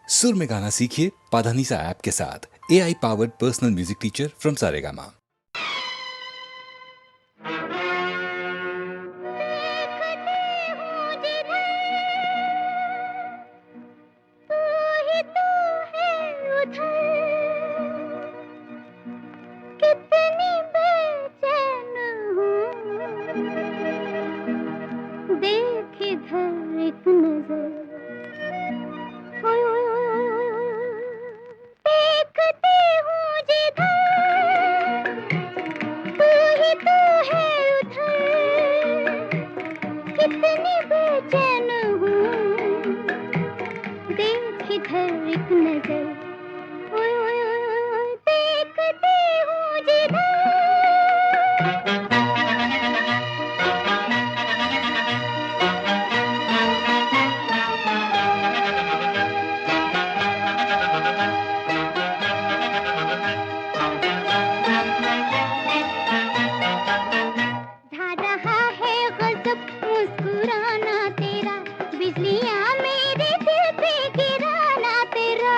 सुर में गाना सीखिए पाधानीसा ऐप के साथ। AI powered personal music teacher from Saregama. देख इधर एक नजर, ओए ओए ओए ओए ओए, देखती हूँ जिधर, तू ही तो है उधर, कितनी बेचैन हूँ, देख इधर एक नजर, ओए ओए ओए ओए, देखती हूँ जिधर। ढा रहा है गजब मुस्कुराना तेरा, बिजलियां मेरे दिल पे गिराना तेरा।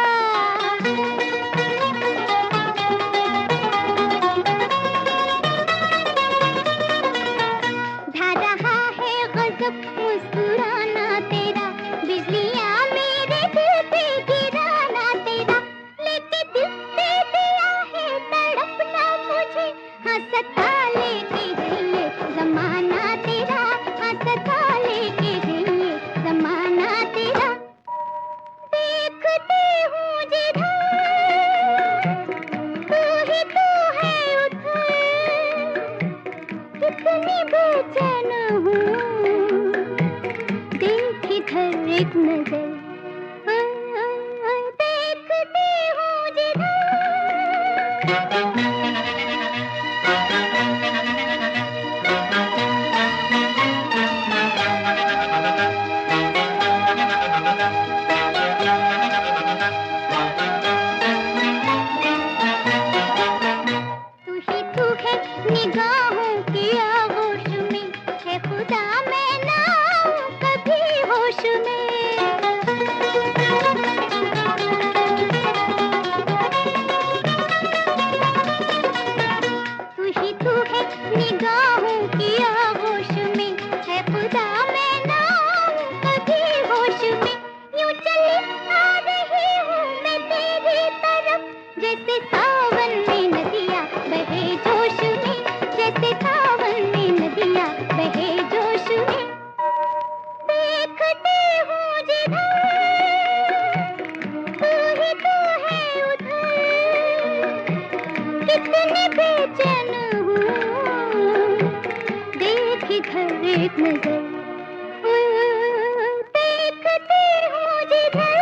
ढा रहा है गजब मुस्कुराना तेरा, बिजलियां मेरे दिल पे गिराना तेरा। लेके दिल से दिया है तड़पना मुझे, हाँ सता लेके है ये जमाना तेरा, हाँ सता लेके है ये जमाना तेरा। देखती हूँ जिधर, तू ही तो है उधर, कितनी बेचैन हूँ, देख इधर एक नजर, ओए ओए ओए, देखती हूँ जिधर। तू ही तू है निगाहों की आगोश में, है खुदा मैं ना आऊं कभी होश में। तू ही तू है निगाहों की आगोश में, है खुदा मैं ना आऊं कभी होश में। यूं चली आ रही हूँ मैं तेरी तरफ, जैसे सावन में नदियाँ बहे जोश में, जैसे सावन में नदियाँ बहे जोश में। देखती हूँ जिधर, तू ही तो है उधर, कितनी बेचैन हूँ, देख इधर एक नजर, ओए ओए ओए ओए, देखती हूँ जिधर।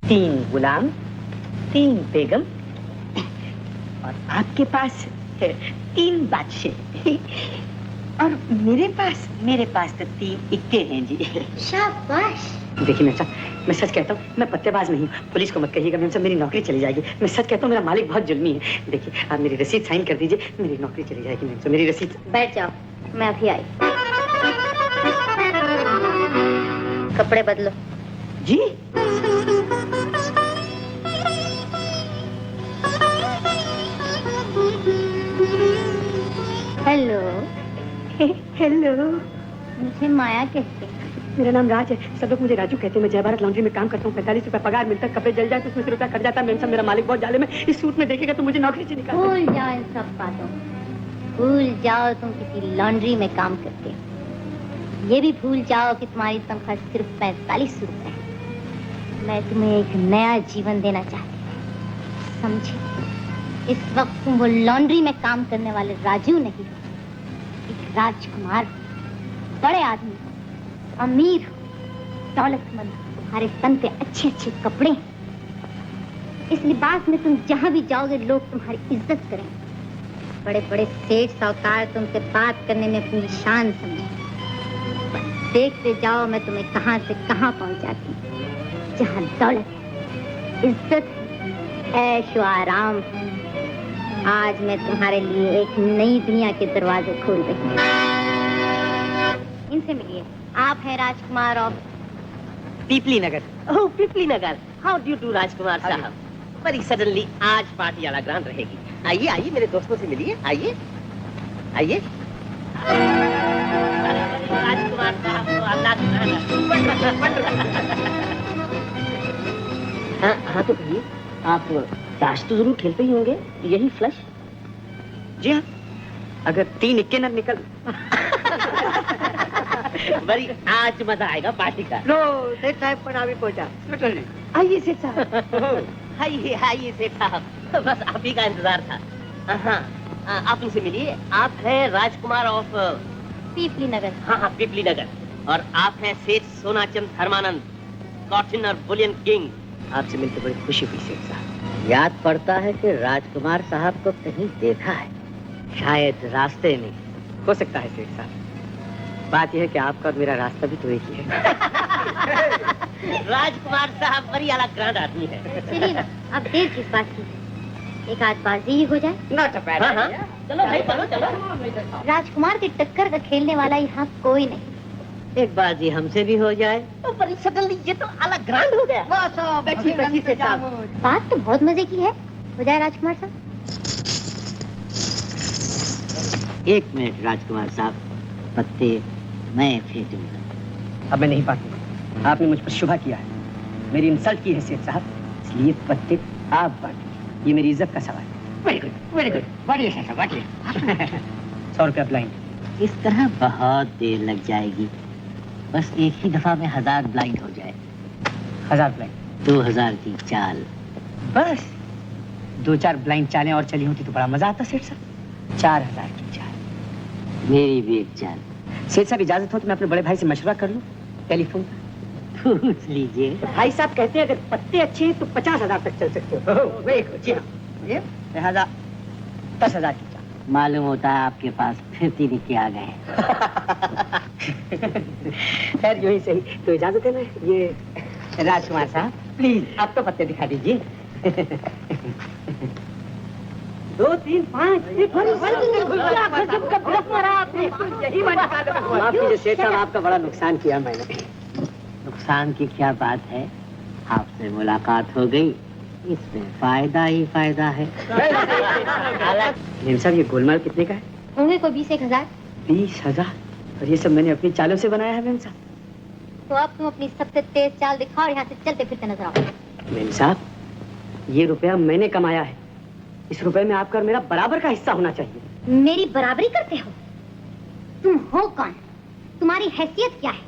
3 गुलाम, 3 बेगम और आपके पास 3 बादशाह और मेरे पास तो 3 इक्के हैं जी। शाबाश। देखिए मेम साहब, मैं सच कहता हूँ, मैं पत्तेबाज नहीं हूँ। पुलिस को मत कहिएगा मेम साहब, मेरी नौकरी चली जाएगी। मैं सच कहता हूँ, मेरा मालिक बहुत जुल्मी है। देखिए आप मेरी रसीद साइन कर दीजिए, मेरी नौकरी चली जाएगी मेम साहब, मेरी रसीद। बैठ जाओ, मैं अभी आई। कपड़े बदलो। जी हेलो। हेलो, मुझे माया कहते हैं। मेरा नाम राज है। सब लोग मुझे राजू कहते हैं। मैं जय भारत लॉन्ड्री में काम करता हूँ। 45 रुपए पगार मिलता है। कपड़े जल जाए तो उसमें से रुपया कट जाता है। मेम साहब मेरा मालिक बहुत जालिम है। इस सूट में देखेगा तो मुझे नौकरी से निकाल। भूल जाओ इन सब बातों को। भूल जाओ तुम किसी लॉन्ड्री में काम करते हो। ये भी भूल जाओ कि तुम्हारी तनख्वाह सिर्फ 45 रुपए है। मैं तुम्हें एक नया जीवन देना चाहती हूँ, समझे? इस वक्त तुम वो लॉन्ड्री में काम करने वाले राजू नहीं हो, एक राजकुमार, बड़े आदमी, अमीर, दौलतमंद, तुम्हारे तन पे अच्छे अच्छे कपड़े। इस लिबास में तुम जहां भी जाओगे लोग तुम्हारी इज्जत करेंगे। बड़े बड़े सेठ साहूकार तुमसे बात करने में अपनी शान समझेंगे। बस देखते जाओ मैं तुम्हें कहां से कहां पहुंचाती हूँ। जहां दौलत है, इज्जत है, ऐश व आराम है। आज मैं तुम्हारे लिए एक नई दुनिया के दरवाजे खोल रही हूँ। इनसे मिलिए। आप हैं Rajkumar of Peepli Nagar. Oh Peepli Nagar. How do do Rajkumar साहब। बड़ी सडनली आज पार्टी आला ग्रांड रहेगी। आइए आइए मेरे दोस्तों से मिलिए। आइए आइए। राजकुमार साहब को अल्लाह हाँ तो कहिए, आप ताश तो जरूर खेलते ही होंगे, यही फ्लश? जी हाँ, अगर 3 इक्के न निकल। बड़ी आज मजा आएगा पार्टी का। लो सेठ साहब पर अभी पहुंचा। आइए सेठ साहब। आइए आइए सेठ साहब, बस आप ही का इंतजार था। हाँ आप इनसे मिलिए। आप हैं राजकुमार ऑफ पीपली नगर। हाँ पीपली नगर। और आप हैं सेठ सोनाचंद धर्मानंद, कॉटन और बुलियन किंग। आपसे मिलकर बड़ी खुशी हुई सेठ साहब। याद पड़ता है कि राजकुमार साहब को कहीं देखा है, शायद रास्ते में। हो सकता है सेठ साहब। बात यह है कि आपका और मेरा रास्ता भी तो एक ही है। राजकुमार साहब बड़ी आला ग्रांड आदमी है। चलिए ना, अब देर किस बात की? एक आध बाजी ही हो जाए। नॉट अ बैड हाँ चलो भाई चलो चलो। राजकुमार की टक्कर का खेलने वाला यहाँ कोई नहीं। एक बाजी हमसे भी हो जाए तो बड़ी सडनली ये तो अलग ग्रांड हो गया। बैठिए बैठिए सेठ साहब। बात तो बहुत मजे की है। हो जाए राजकुमार साहब। 1 मिनट राजकुमार साहब, पत्ते मैं फेंकूंगा। अब मैं नहीं बांटूंगा। आपने मुझ पर शुभा किया है, मेरी इंसल्ट की है सेठ साहब, इसलिए पत्ते आप बांटिए। ये मेरी इज्जत का सवाल है। Very good very good. बांटिए सेठ साहब बांटिए। 100 रुपया ब्लाइंड। इस तरह बहुत देर लग जाएगी। बस एक ही दफा में 1000 ब्लाइंड हो जाए। 1000 ब्लाइंड। 2000 की चाल। बस 2-4 ब्लाइंड चालें और चली होती तो बड़ा मजा आता सेठ साहब। 4000 की चाल। मेरी भी एक चाल। सेठ साहब इजाजत हो तो मैं अपने बड़े भाई से मशवरा कर लूं टेलीफोन पर? पूछ लीजिए। भाई साहब कहते हैं अगर पत्ते अच्छे हैं तो 50,000 तक चल सकते हो। Very good. जी हाँ, ये लिहाजा 10,000 की चाल। मालूम होता है आपके पास फिर 3 इक्के आ गए। खैर यूं ही सही। तो इजाजत है ना? ये राजकुमार साहब प्लीज आप तो पत्ते दिखा दीजिए। 2 3 5। माफ कीजिए सेठ साहब, आपका बड़ा नुकसान किया मैंने। नुकसान की क्या बात है, आपसे मुलाकात हो गई, इसमें फायदा ही फायदा है। मेम साहब ये गोलमाल कितने का है? होंगे कोई 20-1,000। 20,000? और ये सब मैंने अपनी चालों से बनाया है मेम साहब। तो अब तुम अपनी सबसे तेज चाल दिखाओ और यहाँ से चलते फिरते नजर आओ। मेम साहब ये रुपया मैंने कमाया है, इस रुपए में आपका और मेरा बराबर का हिस्सा होना चाहिए। मेरी बराबरी करते हो? तुम हो कौन? तुम्हारी हैसियत क्या है?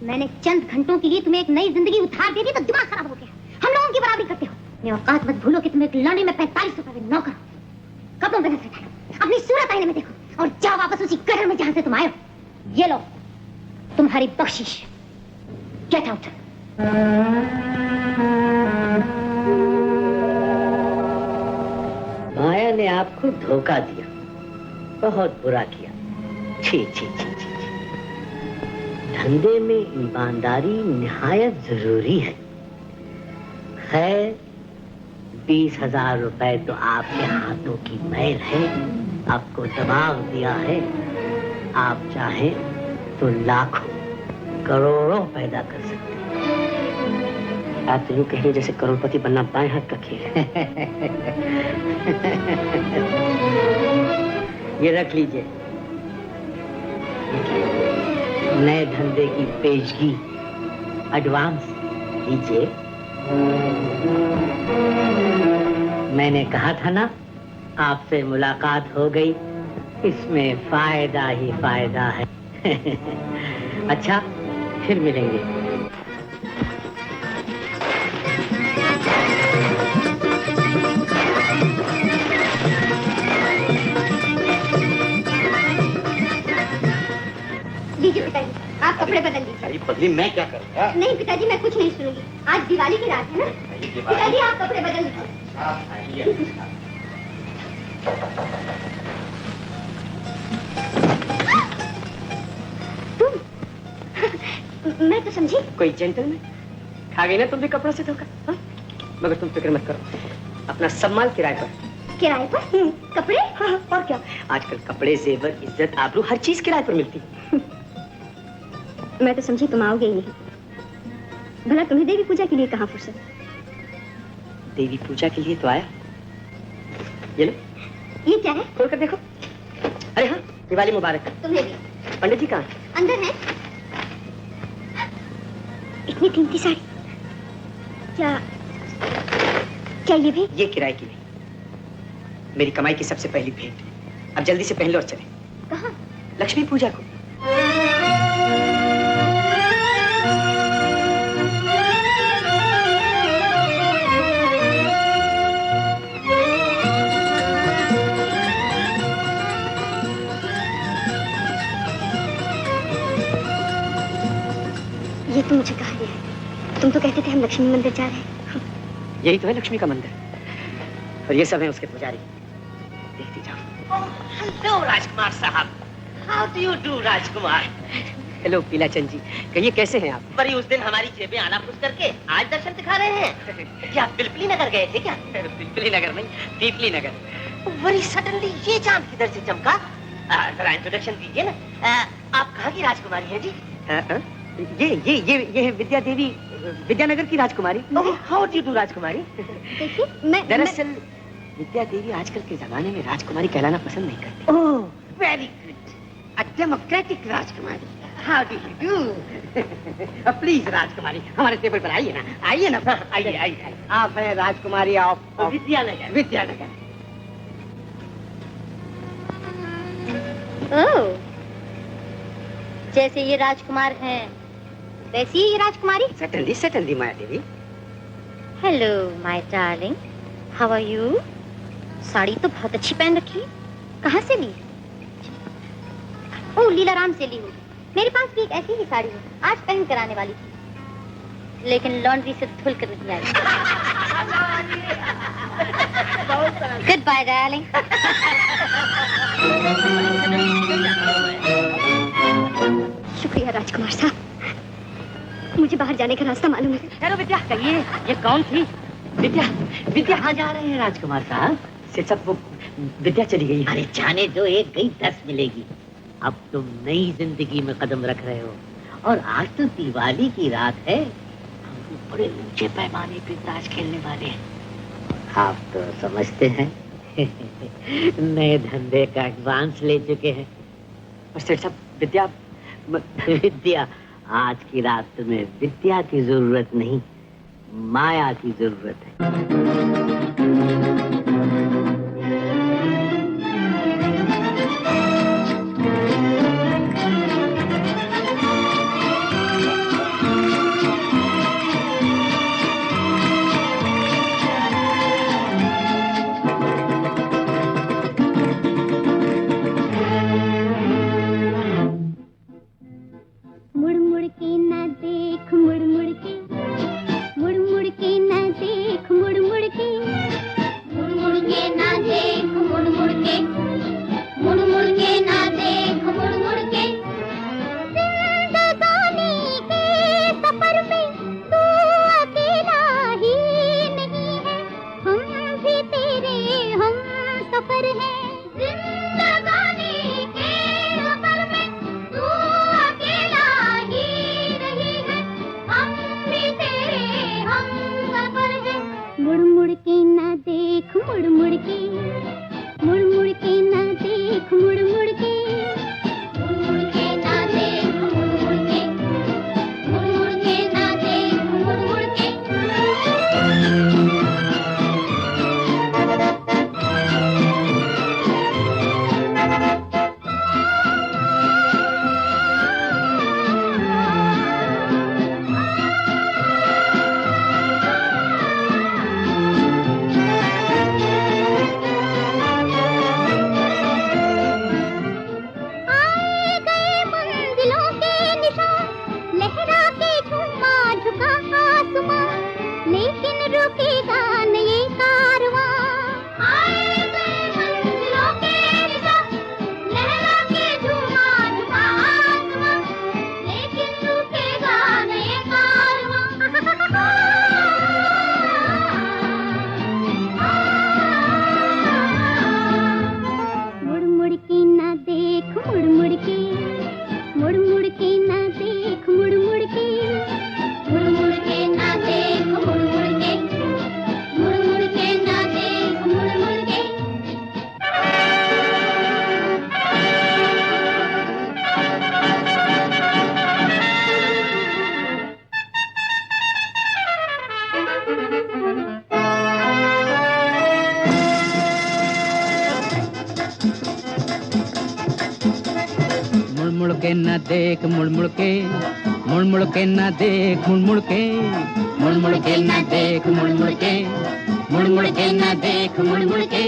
मैंने चंद घंटों के लिए तुम्हें एक नई जिंदगी उधार दे दी तो दिमाग खराब हो गया। हम लोगों की बराबरी करते हो? अपनी औकात मत भूलो कि तुम एक लॉन्ड्री में 45 रुपए में नौकर हो। कपड़ों पे नजर डालो, अपनी सूरत आईने में देखो और जाओ वापस उसी गटर में जहां से तुम आए हो। ये लो तुम्हारी बख्शिश। Get out. मैंने आपको धोखा दिया, बहुत बुरा किया। छी छी छी छी छी। धंधे में ईमानदारी निहायत जरूरी है। खैर, 20,000 रुपए तो आपके हाथों की मैल है, आपको दबाव दिया है। आप चाहें तो लाखों करोड़ों पैदा कर सकते हैं। आप तो यूं कह रहे जैसे करोड़पति बनना बाएं हाथ का खेल है। ये रख लीजिए, नए धंधे की पेशगी, एडवांस लीजिए। मैंने कहा था ना, आपसे मुलाकात हो गई, इसमें फायदा ही फायदा है। अच्छा, फिर मिलेंगे। लीजिए पिताजी, आप कपड़े बदल लीजिए। अरे बदली मैं क्या करूँगा? नहीं पिताजी, मैं कुछ नहीं सुनूंगी। आज दिवाली की रात है ना। पिताजी आप कपड़े बदल लीजिए। तुम? मैं तो समझी कोई जेंटलमैन। खा गई ना तुम भी कपड़ों से धोखा, हाँ? मगर तुम फिक्र मत करो, अपना सब माल किराए पर। किराए पर? कपड़े? हाँ, और क्या, आजकल कपड़े, जेवर, इज्जत, आबरू, हर चीज किराए पर मिलती। मैं तो समझी तुम आओगे ही नहीं। भला तुम्हें देवी पूजा के लिए कहाँ फुर्सत? देवी पूजा के लिए तो आया। ये लो, ये क्या है? खोल कर देखो। अरे हाँ, दिवाली मुबारक। तुम्हें भी। पंडित जी कहाँ? अंदर है। इतनी कीमती साड़ी, क्या क्या ये भी? ये किराए की नहीं, मेरी कमाई की सबसे पहली भेंट। अब जल्दी से पहन लो और चले। कहाँ? लक्ष्मी पूजा को। ये तो मुझे कहा गया है। तुम तो कहते थे हम लक्ष्मी मंदिर जा रहे हैं। यही तो है लक्ष्मी का मंदिर, और ये सब है उसके पुजारी। देखती जाओ। हेलो राजकुमार साहब, how do you do Rajkumar? Hello Pilachand ji, कहिए कैसे हैं आप? बड़ी उस दिन हमारी जेबें आलापुस करके आज दर्शन दिखा रहे हैं। क्या पिलपिली नगर गए थे क्या? पिपली नगर नहीं, पीपली नगर। बड़ी सडनली ये चांद किधर से चमका? जरा इंट्रोडक्शन दीजिए ना। आप कहाँ की राजकुमारी हैं जी? ये है विद्या देवी, विद्यानगर की राजकुमारी। हाउ डू यू डू राजकुमारी? देखिए मैं दरअसल विद्या देवी आजकल के जमाने में राजकुमारी कहलाना पसंद नहीं करती। Oh very good, a democratic राजकुमारी। How do you do? Please राजकुमारी, हमारे टेबल पर आइए ना, आइए ना, आइए आइए। आप हैं राजकुमारी ऑफ विद्यानगर। विद्यानगर। ओह, जैसे ये राजकुमार हैं वैसी ही ये राजकुमारी। Suddenly Maya Devi. Hello my darling, how are you? Sari तो बहुत अच्छी पहन रखी है। कहाँ से ली? ओह, लीलाराम से ली हूँ। मेरे पास भी एक ऐसी ही साड़ी है, आज पहन कर आने वाली थी, लेकिन लॉन्ड्री से धुल कर नहीं आई। Good bye darling. शुक्रिया राजकुमार साहब, मुझे बाहर जाने का रास्ता मालूम है। हेलो विद्या, कहिए ये कौन थी? विद्या, विद्या कहाँ जा रहे हैं राजकुमार साहब? से सब वो विद्या चली गई। अरे जाने दो, एक गई 10 मिलेगी। अब तुम नई जिंदगी में कदम रख रहे हो, और आज तो दिवाली की रात है। हम बड़े ऊंचे पैमाने पे ताश खेलने वाले हैं। आप तो समझते हैं। नए धंधे का एडवांस ले चुके हैं। और सेठ साहब, विद्या विद्या, आज की रात तुम्हें विद्या की जरूरत नहीं, माया की जरूरत है। मुड़ मुड़ के ना देख, मुड़ मुड़ के, मुड़ मुड़ के ना देख, मुड़ मुड़ के न देख मुड़ मुड़ के, मुड़ मुड़ के न देख मुड़ मुड़ के, मुड़ मुड़ के न देख मुड़ मुड़ के, मुड़ मुड़ के न देख मुड़ मुड़ के।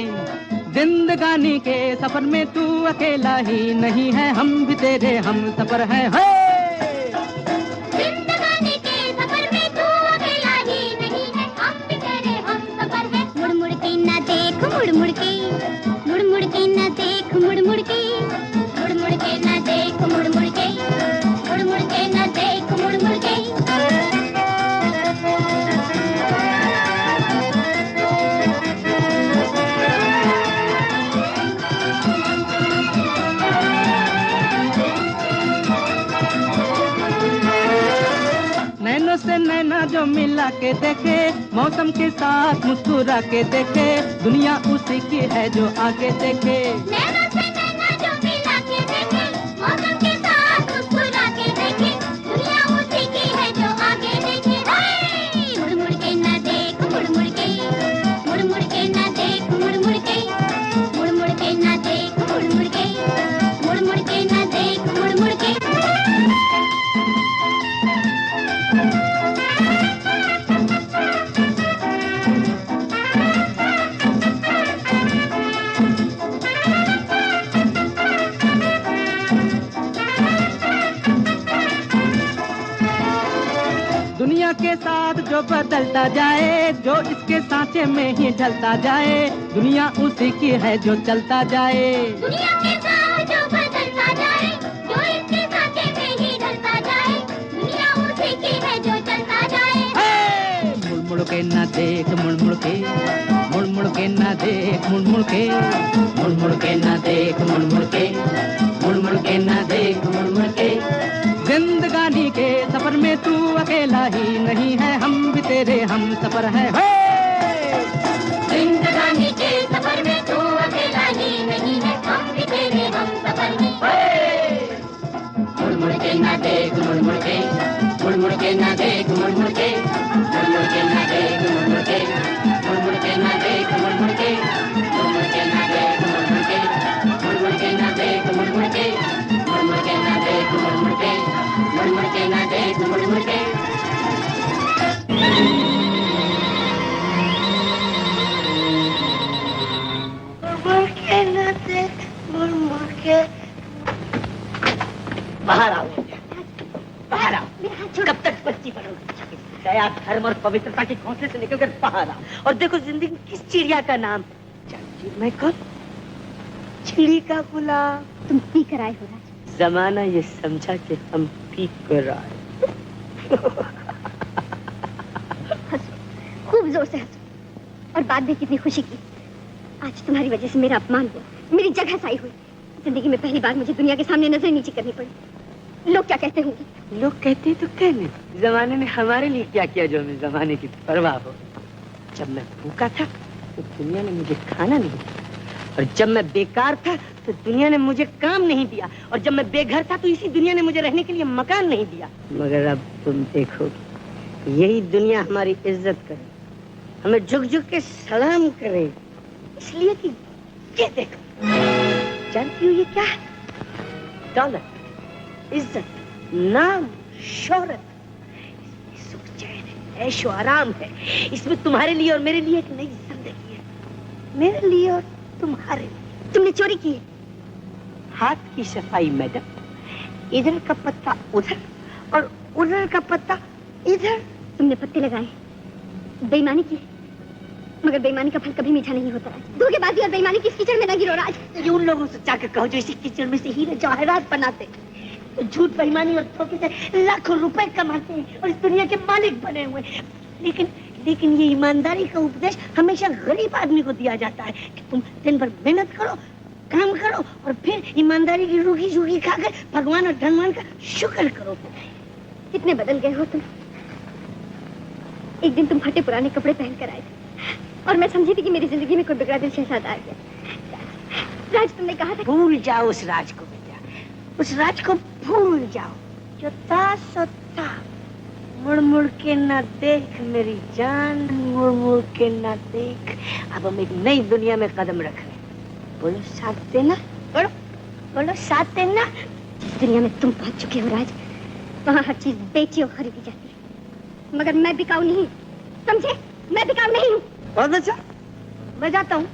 जिंदगानी के सफर में तू अकेला ही नहीं है, हम भी तेरे हम सफर है। जिंदगानी के सफर में तू अकेला ही नहीं है, हम भी तेरे हम सफर है। मुड़ मुड़ के न देख मुड़ मुड़ के, मुड़ मुड़ के न देख मुड़ मुड़ के, मुड़ मुड़ के न देख मुड़ मुड़ के, मुड़ मुड़ के न देख मुड़ मुड़ के। नैनों से नैना जो मिला के देखे, मौसम के साथ मुस्कुरा के देखे, दुनिया उसी की है जो आगे देखे। नैना से नैना जो मिला के देखे, मौसम के साथ मुस्कुरा के देखे, दुनिया उसी की है जो आगे देखे। मुड़ मुड़ के न देख मुड़ मुड़ के, मुड़ मुड़ के न देख मुड़ मुड़ के, मुड़ मुड़ के न देख मुड़ मुड़ के, मुड़ मुड़ के न देख मुड़ मुड़ के। दुनिया के साथ जो बदलता जाए, जो इसके सांचे में ही ढलता जाए, दुनिया उसी की है जो चलता जाए। दुनिया के साथ जो बदलता जाए, जो इसके सांचे में ही ढलता जाए, दुनिया उसी की है जो चलता जाए। मुड़ मुड़ के न देख मुड़ मुड़ के, मुड़ मुड़ के न देख मुड़ मुड़ के, मुड़ मुड़ के न देख मुड़ मुड़ के, मुड़ मुड़ के न देख मुड़ मुड़ के। जिंदगानी के सफर में तू अकेला ही नहीं है, हम भी तेरे हम सफर है। जिंदगानी के सफर में तू अकेला ही नहीं है, हम भी तेरे हम सफर है। मुड़ मुड़ के न देख मुड़ मुड़ के, मुड़ मुड़ के न देख मुड़ मुड़ के, मुड़ मुड़ के न देख मुड़ मुड़ के, मुड़ मुड़ के न देख मुड़ मुड़ के, मुड़ मुड़ के न देख मुड़ मुड़ के, मुड़ मुड़ के न देख मुड़ मुड़ के, मुड़ मुड़ के न देख मुड़ मुड़ के, मुड़ मुड़ के न देख मुड़ मुड़ के। बाहर आओ, बाहर आओ। कब तक बच्ची बनोगे? दया धर्म और पवित्रता के घोंसले से निकलकर बाहर आओ और देखो जिंदगी में किस चिड़िया का नाम। जानती मैं कौन? चिड़ी का गुलाम। तुम पी कर आए हो राज। जमाना ये समझा कि हम पी कर आए। खूब जोर से हंसो, और बात भी कितनी खुशी की। आज तुम्हारी वजह से मेरा अपमान हुआ, मेरी जगह साई हुई। जिंदगी में पहली बार मुझे दुनिया के सामने नजर नीची करनी पड़ी। लोग क्या कहते होंगे? लोग कहते तो कहने, जमाने ने हमारे लिए क्या किया जो हमें जमाने की परवाह हो। जब मैं भूखा था तो दुनिया ने मुझे खाना नहीं दिया, और जब मैं बेकार था तो दुनिया ने मुझे काम नहीं दिया, और जब मैं बेघर था तो इसी दुनिया ने मुझे रहने के लिए मकान नहीं दिया। मगर अब तुम देखोगे यही दुनिया हमारी इज्जत करे, हमें झुक झुक के सलाम करे, इसलिए कि ये देखो। जानती हो ये क्या है? दौलत, इज्जत, नाम, शोहरत। इसमें सुख चैन है, ऐशो आराम है। इसमें तुम्हारे लिए और मेरे लिए एक नई जिंदगी है, मेरे लिए और तुम्हारे लिए। तुमने चोरी की है? हाथ की सफाई मैडम। इधर का पत्ता उधर और उधर का पत्ता इधर। तुमने पत्ते लगाए, बेईमानी की, मगर बेईमानी का फल कभी मीठा नहीं होता राज। धोखेबाजी और बेईमानी की इस कीचड़ में न गिरो राज। ये उन लोगों से जाकर कहो जो इसी कीचड़ में से हीरे जवाहरात बनाते, तो झूठ, बेईमानी और धोखे से लाखों रुपए कमाते हैं और इस दुनिया के मालिक बने हुए। लेकिन ये ईमानदारी का उपदेश हमेशा गरीब आदमी को दिया जाता है कि तुम दिन भर मेहनत करो, काम करो और फिर ईमानदारी की रूखी झूठी खाकर भगवान और धनवान का शुक्र करो। कितने बदल गए हो तुम। एक दिन तुम फटे पुराने कपड़े पहन कर आए थे और मैं समझी थी कि मेरी जिंदगी में कोई बिगड़ा दिल शहजादा आ गया। राज, तुमने कहा था भूल जाओ उस राज को बेटा, उस राज को भूल जाओ जो था सो था। मुड़ मुड़ के ना देख मेरी जान, मुड़ मुड़ के ना देख। अब हम एक नई दुनिया में कदम रख रहे हैं। बोलो साथ देना, बोलो बोलो साथ देना। दुनिया में तुम पहुंच चुके हो राज, वहाँ हर चीज बेची और खरीदी जाती है, मगर मैं बिकाऊ नहीं, समझे? मैं बिकाऊ नहीं हूँ। बहुत अच्छा, मैं जाता हूँ।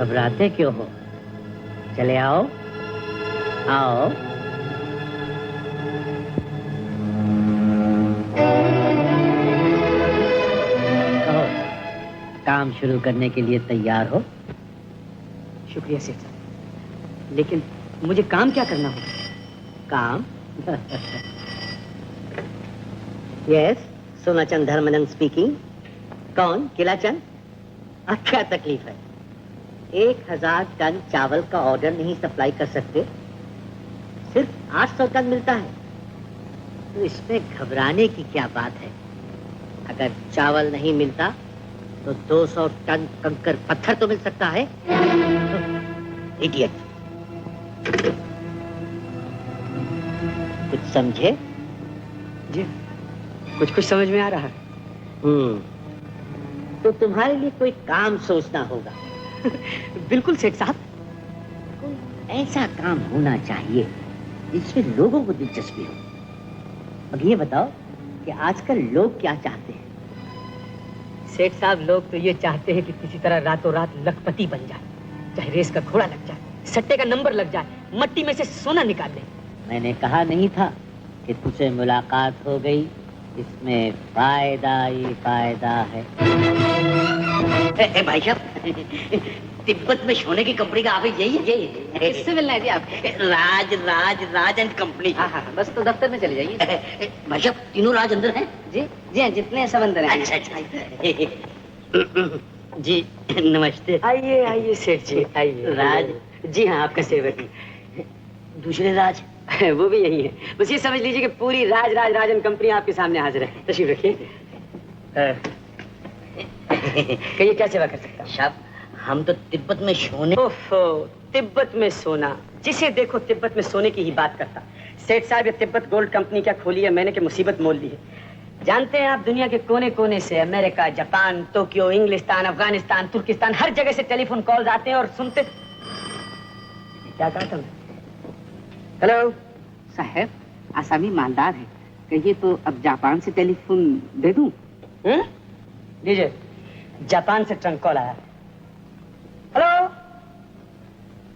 घबराते क्यों हो? चले आओ, आओ। कहो, काम शुरू करने के लिए तैयार हो? शुक्रिया सेठ साहब, लेकिन मुझे काम क्या करना होगा? काम? Yes, Sonachand Dharmanand speaking. कौन? किलाचंद? क्या तकलीफ है? 1000 टन चावल का ऑर्डर नहीं सप्लाई कर सकते, सिर्फ 800 टन मिलता है, तो इसमें घबराने की क्या बात है? अगर चावल नहीं मिलता तो 200 टन कंकर पत्थर तो मिल सकता है। इडियट, कुछ समझे? जी कुछ समझ में आ रहा है। तो तुम्हारे लिए कोई काम सोचना होगा। बिल्कुल सेठ साहब। कोई ऐसा काम होना चाहिए जिसमें लोगों को दिलचस्पी हो। अब ये बताओ कि आजकल लोग क्या चाहते हैं? सेठ साहब, लोग तो ये चाहते हैं कि किसी तरह रातों रात लखपति बन जाए, चाहे रेस का घोड़ा लग जाए, सट्टे का नंबर लग जाए, मट्टी में से सोना निकाल ले। मैंने कहा नहीं था कि तुझसे मुलाकात हो गई, इसमें फायदा ही फायदा है। भाई साहब, तिब्बत में सोने की कंपनी का ऑफिस यही है। किससे मिलना है जी आप? राज एंड कंपनी। हाँ, बस तो दफ्तर में चले जाइए। भाई साहब, तीनों राज अंदर हैं? जी हाँ, जितने सब अंदर हैं। अच्छा। जी नमस्ते। आइए सेठ जी, आइए। राज? जी हाँ, आपका सेवक। दूसरे राज? वो भी यही है। बस ये समझ लीजिए कि पूरी राजन कंपनी आपके सामने हाजिर है। तशरीफ रखिए। कहिए, क्या सेवा कर सकता हूँ? साहब, हम तो तिब्बत में सोने। ओफो, तिब्बत में सोना, जिसे देखो तिब्बत में सोने की ही बात करता। सेठ साहब, ये तिब्बत गोल्ड कंपनी क्या खोली है मैंने कि मुसीबत मोल ली है। जानते हैं आप, दुनिया के कोने कोने से, अमेरिका, जापान, टोक्यो, इंग्लिस्तान, अफगानिस्तान, तुर्किस्तान, हर जगह से टेलीफोन कॉल्स आते हैं और सुनते। क्या कहा था? हेलो साहब, आसामी मालदार है, कहिए तो अब जापान से टेलीफोन दे दूं? लीजिए, जापान से ट्रंक कॉल आया। हेलो,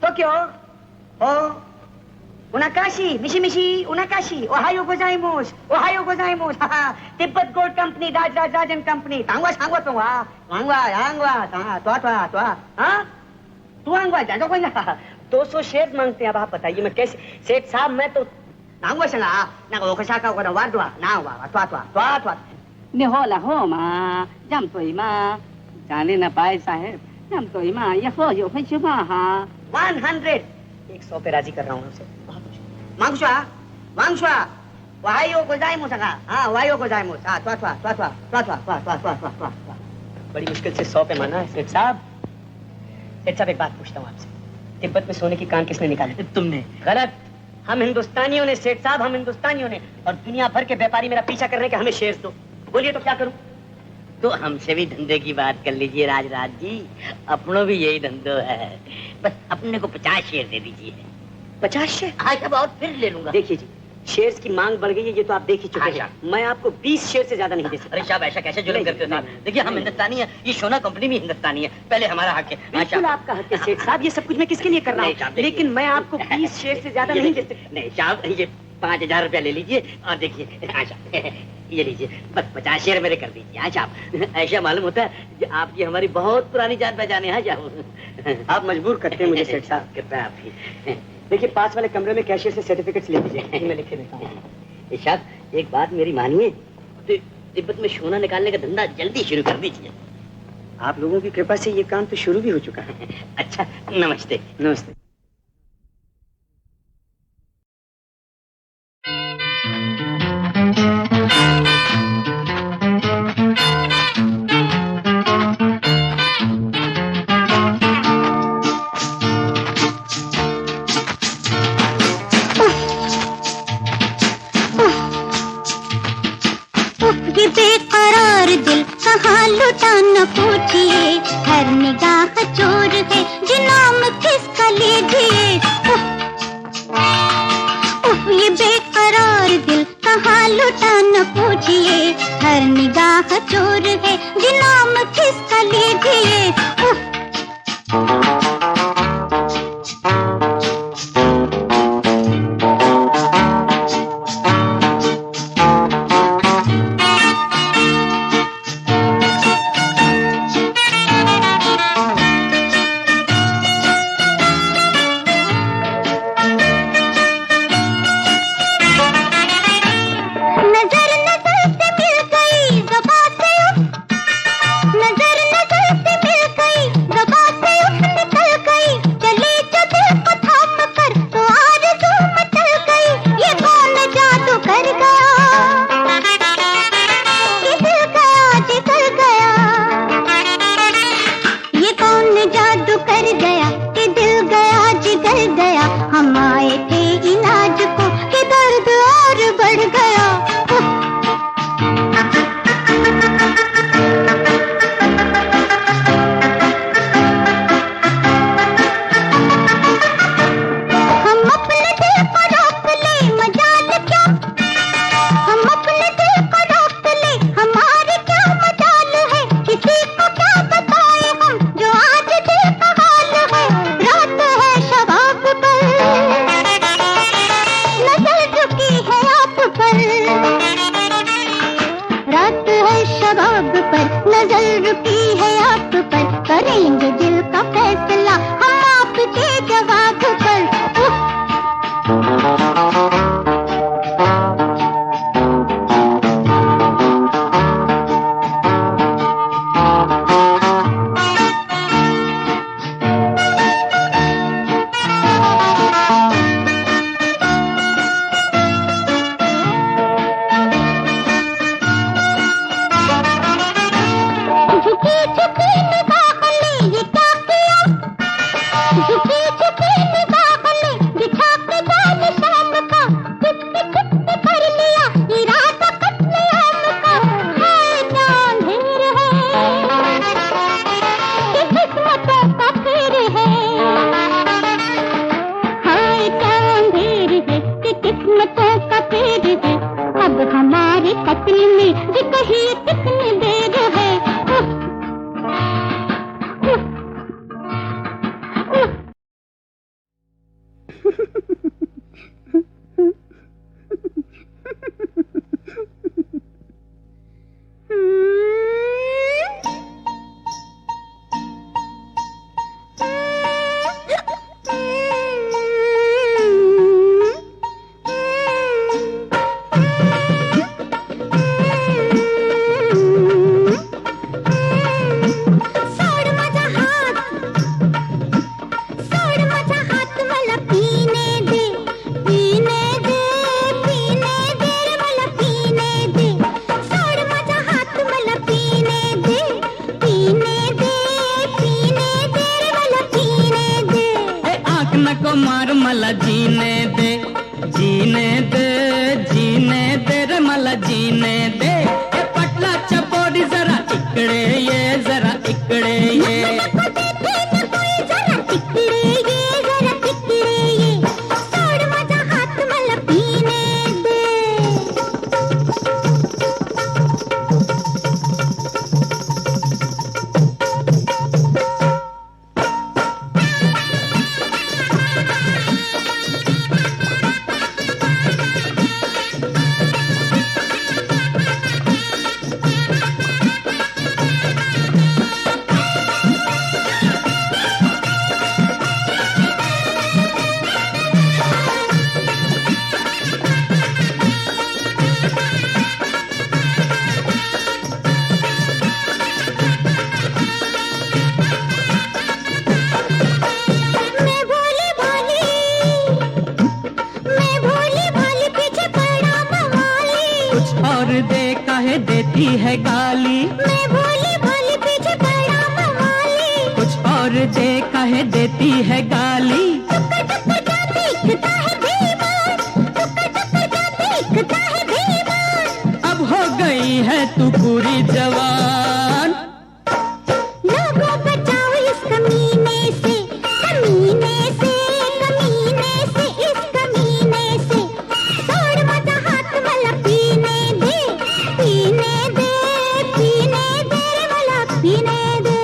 टोक्यो, उनाकाशी, मिशी, उनाकाशी, ओहायो गोजाइमोस, तिब्बत गोल्ड कंपनी, राजन कंपनी, तांगवा, जानो कोई ना। 200 शेयर मांगते हैं। अब आप बताइए मैं कैसे? सेठ साहब, मैं तो 나무가 생아 나가 오고 시작하고 와도와 나와 와 निहोला हो माँ जम तो इमा जाने न पाए साहेब जम तो इमा ये हो जो है शुभ हाँ 100 100 पे राजी कर रहा हूँ उसे मांगशा मांगशा वायो को जाए मुसका हाँ वायो को जाए मुस हाँ त्वा बड़ी मुश्किल से 100 पे माना है सेठ साहब एक बात पूछता हूँ आपसे तिब्बत में सोने की कान किसने निकाले? तुमने। गलत। हम हिंदुस्तानियों ने सेठ साहब, हम हिंदुस्तानियों ने, और दुनिया भर के व्यापारी मेरा पीछा कर रहे हैं कि हमें शेयर्स दो। बोलिए तो क्या करूं? तो हमसे भी धंधे की बात कर लीजिए राजराज जी, अपनों भी यही धंधो है। बस अपने को 50 शेयर दे दीजिए। 50 शेयर? हाँ सब और फिर ले लूंगा। देखिए जी, शेयर्स की मांग बढ़ गई है, ये तो आप देख ही चुके हैं। मैं आपको 20 शेयर से ज्यादा नहीं दे सकता। अरे साहब ऐसा कैसे जुल्म करते हो साहब? देखिए हम हिंदुस्तानी है, ये सोना कंपनी भी हिंदुस्तानी है, पहले हमारा हक है। बिल्कुल आपका हक है सेठ साहब, ये सब कुछ मैं किसके लिए कर रहा हूँ, लेकिन मैं आपको 20 शेयर से ज्यादा नहीं दे सकता। नहीं साहब, ये 5000 रुपया ले लीजिए और देखिए। अच्छा ये लीजिए, बस 50 शेयर मेरे कर दीजिए। हाँ साहब, ऐसा मालूम होता है कि आपकी हमारी बहुत पुरानी जान पहचान है। साहब आप मजबूर करते हैं मुझे सेठ साहब। कृपया आपकी। देखिए पास वाले कमरे में कैशियर से सर्टिफिकेट्स ले लीजिए, मैं लिख के देता हूँ। साहब एक बात मेरी मानिए, तो तिब्बत में सोना निकालने का धंधा जल्दी शुरू कर दीजिए। आप लोगों की कृपा से ये काम तो शुरू भी हो चुका है। अच्छा नमस्ते। नमस्ते। ये बेकरार दिल कहाँ लुटा न पूछिए, हर निगाह चोर है जो नाम किसका लीजिए। ये बेकरार दिल कहाँ लुटा न पूछिए, हर निगाह चोर है जो नाम किसका लीजिए। मला जीने दे, जीने दे, जीने दे रे मला जीने दे। ये पटला चपोरी जरा इकडे ये, जरा इकडे ये। देती है गाली, मैं भोली भोली पीछे पड़ा मवाली। कुछ और दे कहे देती है गाली। टुक्कर दिखता है बेईमान, टुक्कर दिखता है बेईमान। अब हो गई है तू पूरी जवान। लोगों बचाओ इस कमीने से, कमीने से, कमीने से, इस कमीने से। छोड़ मत हाथ वाला पीने दे, पीने दे, पीने दे वाला पीने दे।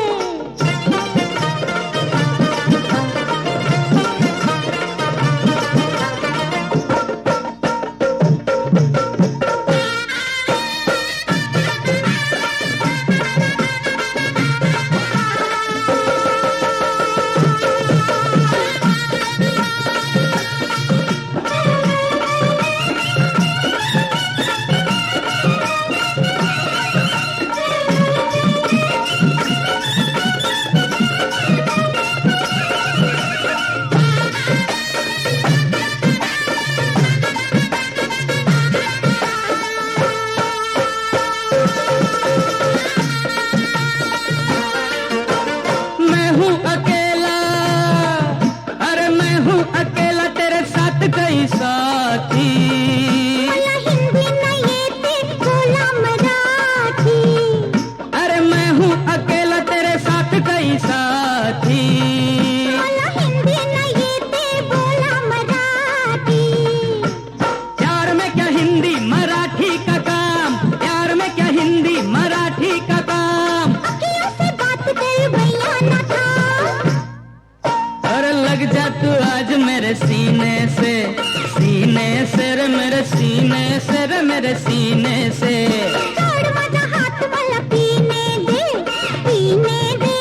सीने से, सीने से रे मेरे सीने से, रे मेरे सीने से। छोड़ मत हाथ वाला पीने दे, पीने दे,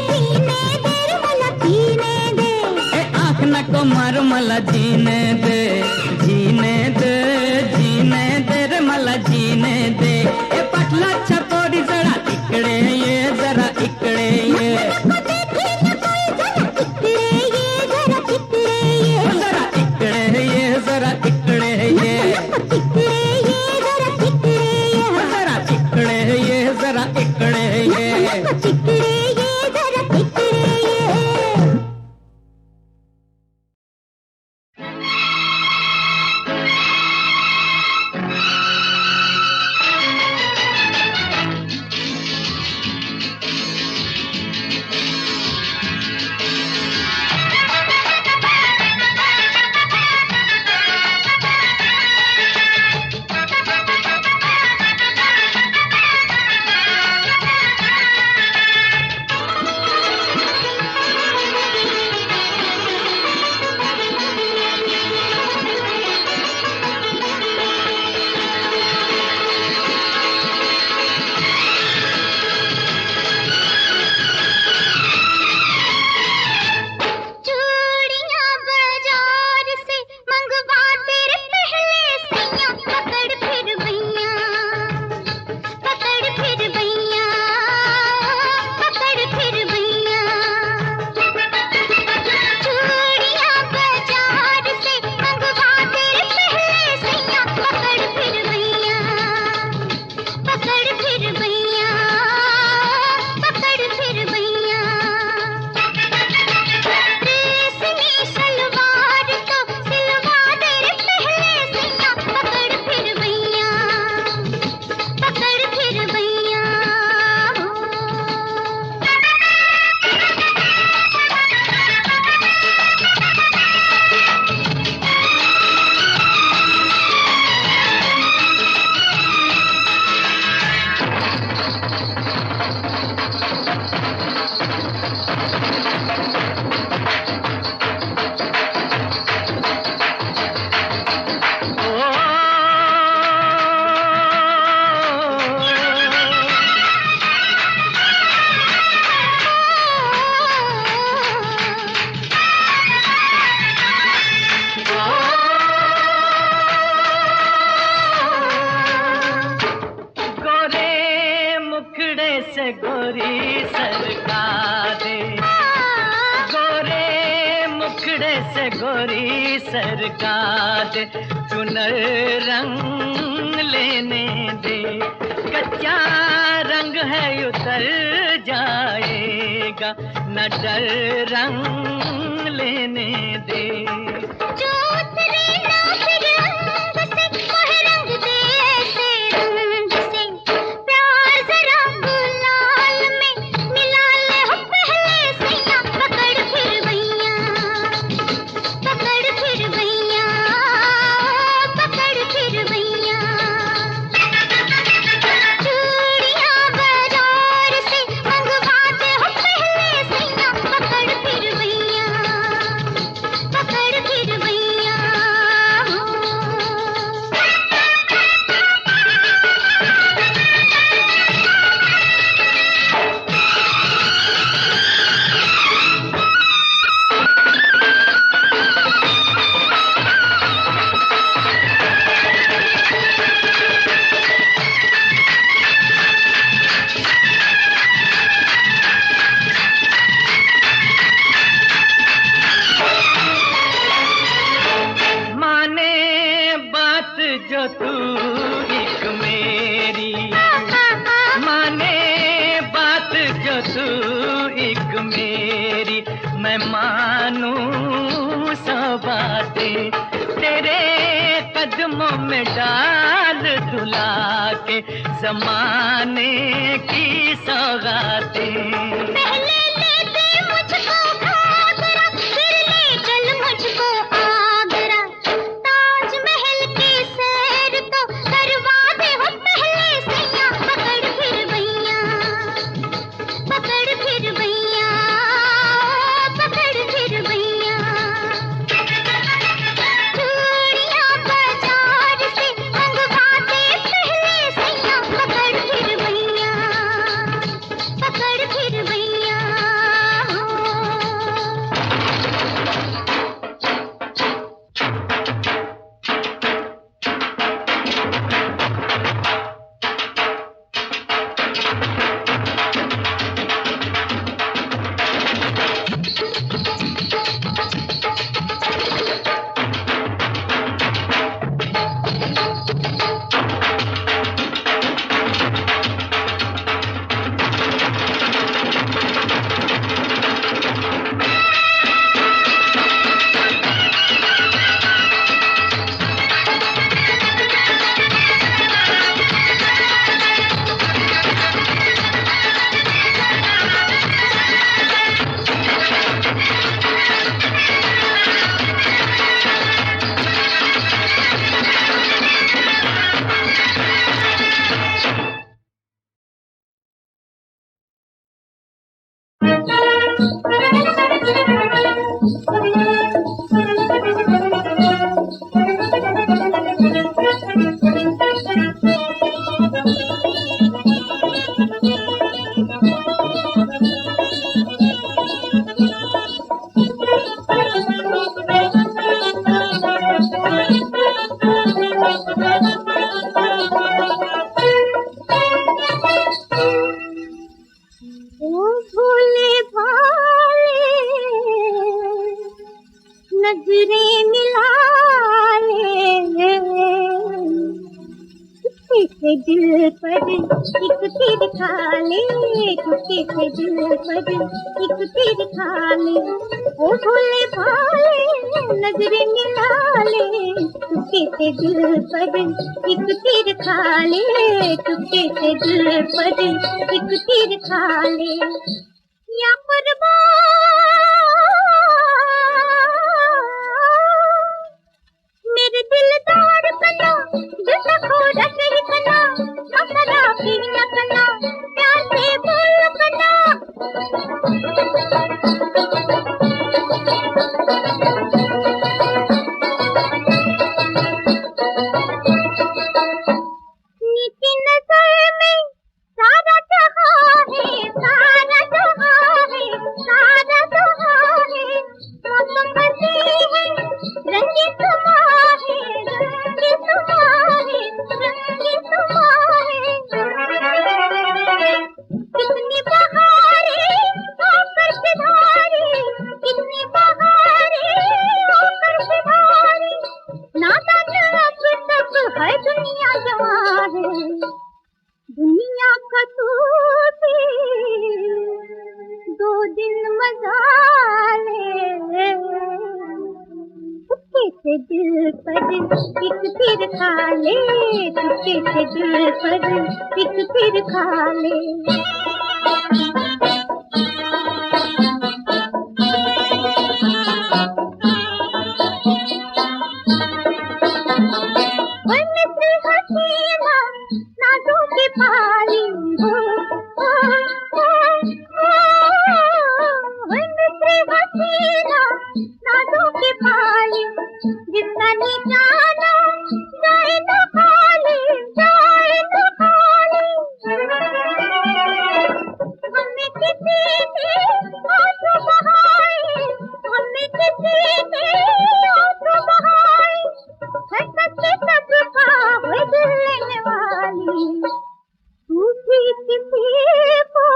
पीने दे रे वाला पीने दे। ए आँख न को मार मला जीने दे, जीने दे, जीने दे रे मला जीने दे। ए पटला छपोरी जरा इकडे ये, जरा इकडे ये। जरा इकडे ये, जरा इकडे ये, जरा इकडे ये। मुखड़े से गोरी सरका दे, गोरे मुखड़े से गोरी सरका दे, चुनर रंग लेने दे, कच्चा रंग है उतर जाएगा, न डर रंग लेने दे। जो उतरे ना फिर रंग से, वह रंग दे ऐसे रंग से, प्यार जरा गुलाल में मिला ले हो पहले से, या पकड़ फिर भैया, पकड़ फिर भैया, पकड़ फिर भैया। चूड़ियां बाजार से मंगवाते हो पहले से, या पकड़ फिर भैया, पकड़ फिर भैया। माने बात जो तू एक मेरी, माने बात जो तू एक मेरी, मैं मानूं सब बातें, तेरे कदमों में डाल दुला के जमाने की सौगातें। पहले ले दे मुझको घाघरा, फिर ले चल मुझको आगरा, ताजमहल की सैर तो करवा दे हो पहले से, या पकड़ फिर भैया, पकड़ फिर भैया, पकड़ फिर भैया। चूड़ियां बाजार से मंगवाते पहले से, या पकड़ फिर भैया, पकड़ फिर भैया। ओ भोले भाले नजरें मिला ले, टुकड़े से दिल पर एक तीर खा ले, टुकड़े से दिल पर एक तीर खा ले। ओ भोले भाले नजरें मिला ले, टुकड़े से दिल पर एक तीर खा ले, टुकड़े से दिल पर एक तीर खा ले। या मेरे दिलदार बना, दिल को रखे ही बना, मसला भी न करना, प्यार से बोल बना। नीची नजर में सारा जहां है, सारा जहां है, सारा जहां है, मौसम बदले है, रंगी सुमा है, रंगी सुमा है, रंगी सुमा है। से दिल पर एक तीर खा ले, चुपके से दिल पर एक तीर खा ले। नाजों की पाली हो, नाजों की पाली, जितना निकाला जाए तो खाली, जाए तो खाली। हमने किसी के आंसू बहाए, हमने किसी के आंसू बहाए, हर सच्चे सबका है दिल लेने वाली। तू भी किसी को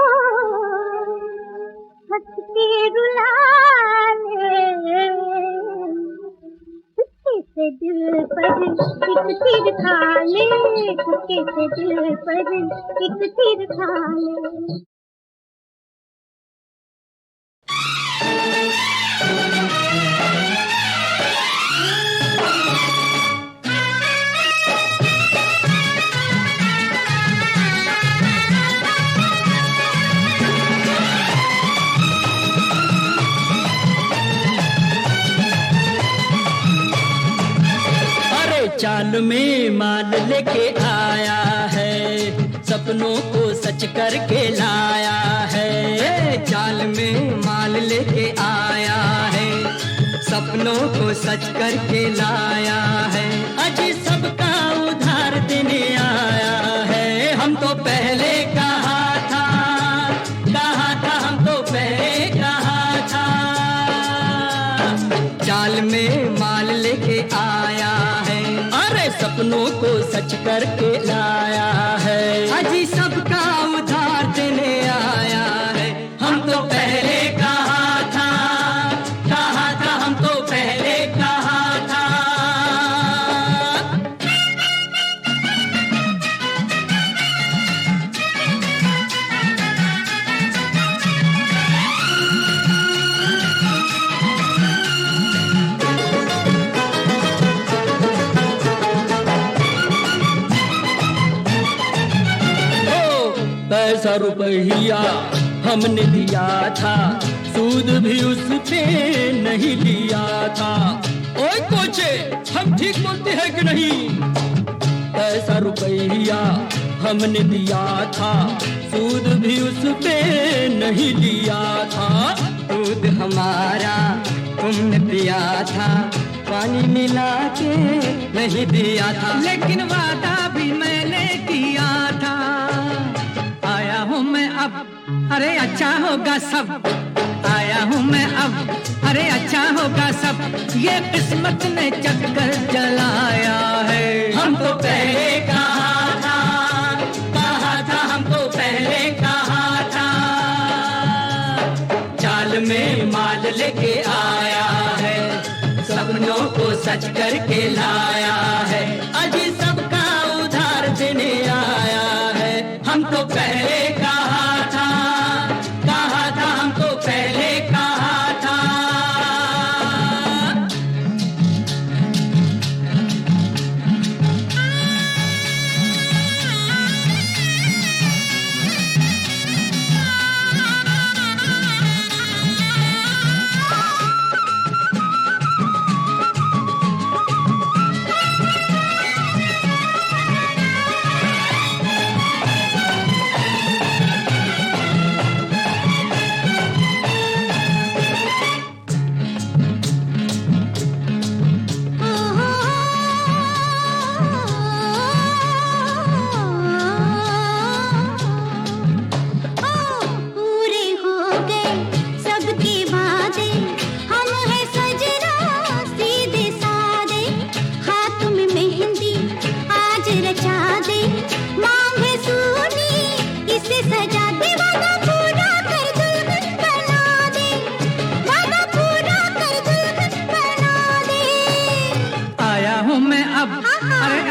हंस के रुला ले, चुपके से दिल पर एक तीर खा ले, चुपके से दिल पर एक तीर खा ले। चाल में माल लेके आया है, सपनों को सच करके लाया है। चाल में माल लेके आया है, सपनों को सच करके लाया है। अजी सबका उधार देने आया है। हम तो पहले कहा था हम तो पहले कहा था। चाल में माल लेके आया है, अरे सपनों को सच करके लाया है। अजी सबका उधार देने आया है। हम तो पहले कहा था हम तो पहले कहा था। पैसा रुपया हमने दिया था, सूद भी उस पे नहीं लिया था। ओए कोचे, हम ठीक बोलते हैं कि नहीं? पैसा रुपया हमने दिया था, सूद भी उस पे नहीं लिया था। दूध हमारा तुमने पिया था, पानी मिला के नहीं दिया था। लेकिन वादा भी मैंने किया था। आया हूँ मैं अब, अरे अच्छा होगा सब। आया हूँ मैं अब, अरे अच्छा होगा सब। ये किस्मत ने चक्कर चलाया है। हम तो पहले कहा था हम तो पहले कहा था। चाल में माल लेके आया है, सपनों को सच करके लाया है। अजी सबका उधार देने आया है। हम तो पहले कहा था हम तो पहले कहा था।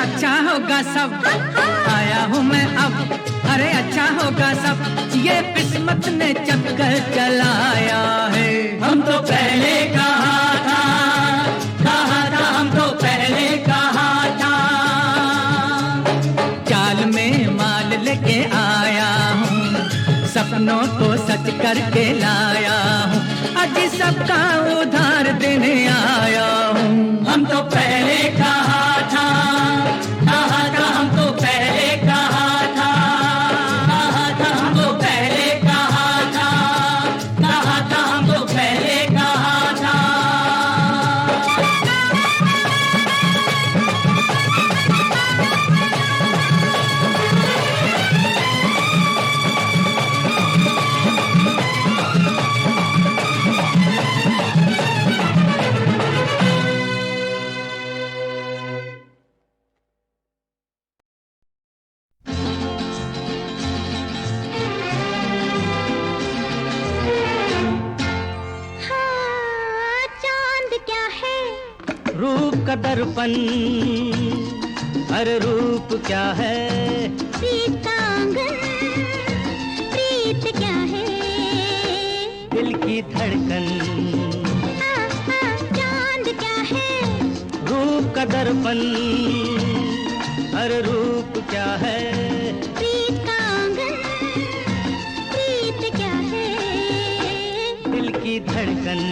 अच्छा होगा सब। आया हूँ मैं अब, अरे अच्छा होगा सब। ये किस्मत ने चक्कर चलाया है। हम तो पहले कहा था हम तो को सच करके लाया हूँ, आज सबका उधार देने आया हूँ। हम तो पहले कहा था हम तो पहले कहा था हम तो पहले कहा था हम तो पहले कहा था। हाँ, चांद क्या है? रूप का दर्पण, अरे रूप क्या है? प्रीत का आंगन, प्रीत क्या है? दिल की धड़कन, हाँ, हाँ, चांद क्या है? रूप का दर्पण, अरे रूप क्या है? प्रीत का आंगन, प्रीत क्या है? दिल की धड़कन।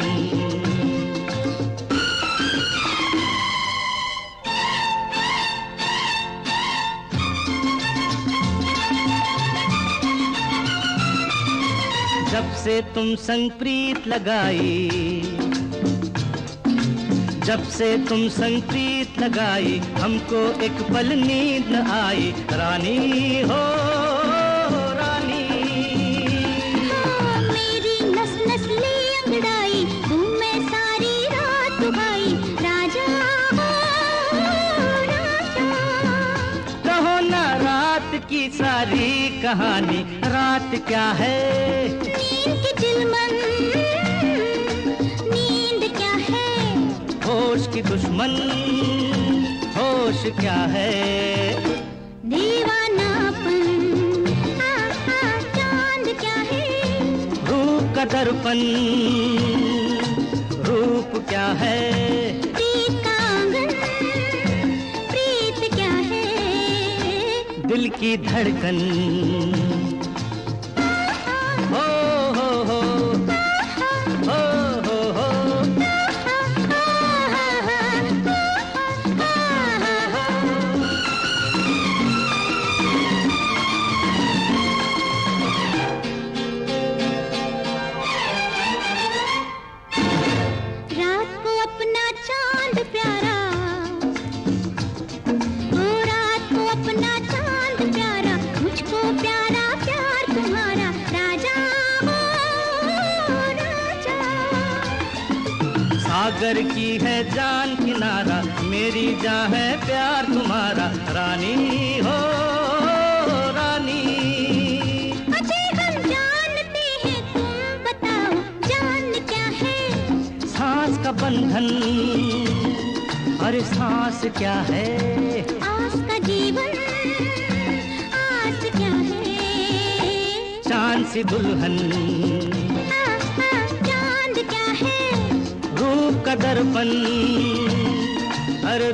जब से तुम संग प्रीत लगाई, जब से तुम संग प्रीत लगाई, हमको एक पल नींद न आई, रानी हो रानी। हाँ, मेरी नस नस ले अंगड़ाई, तुम मैं सारी रात दुहाई, राजा हो राजा। कहो ना रात की सारी कहानी, रात क्या है? नींद की चिलमन, नींद क्या है? होश की दुश्मन, होश क्या है? दीवानापन, हाँ, हाँ, चांद क्या है? रूप का दर्पण, रूप क्या है? प्रीत का आंगन, प्रीत क्या है? दिल की धड़कन। हो हो हो हो हो हो। रात को अपना चांद प्यारा, ओ रात को अपना चांद प्यारा, मुझको प्यारा प्यार तुम्हारा, राजा हो राजा। सागर की है जान किनारा, मेरी जान है प्यार तुम्हारा, रानी हो रानी। अजय हम जानते हैं, तुम बताओ जान क्या है? सांस का बंधन, अरे सांस क्या है? आस का जीवन, आस क्या है? चांद सी दुल्हन, हाँ, हाँ, चांद क्या है? रूप का दर्पण, अरे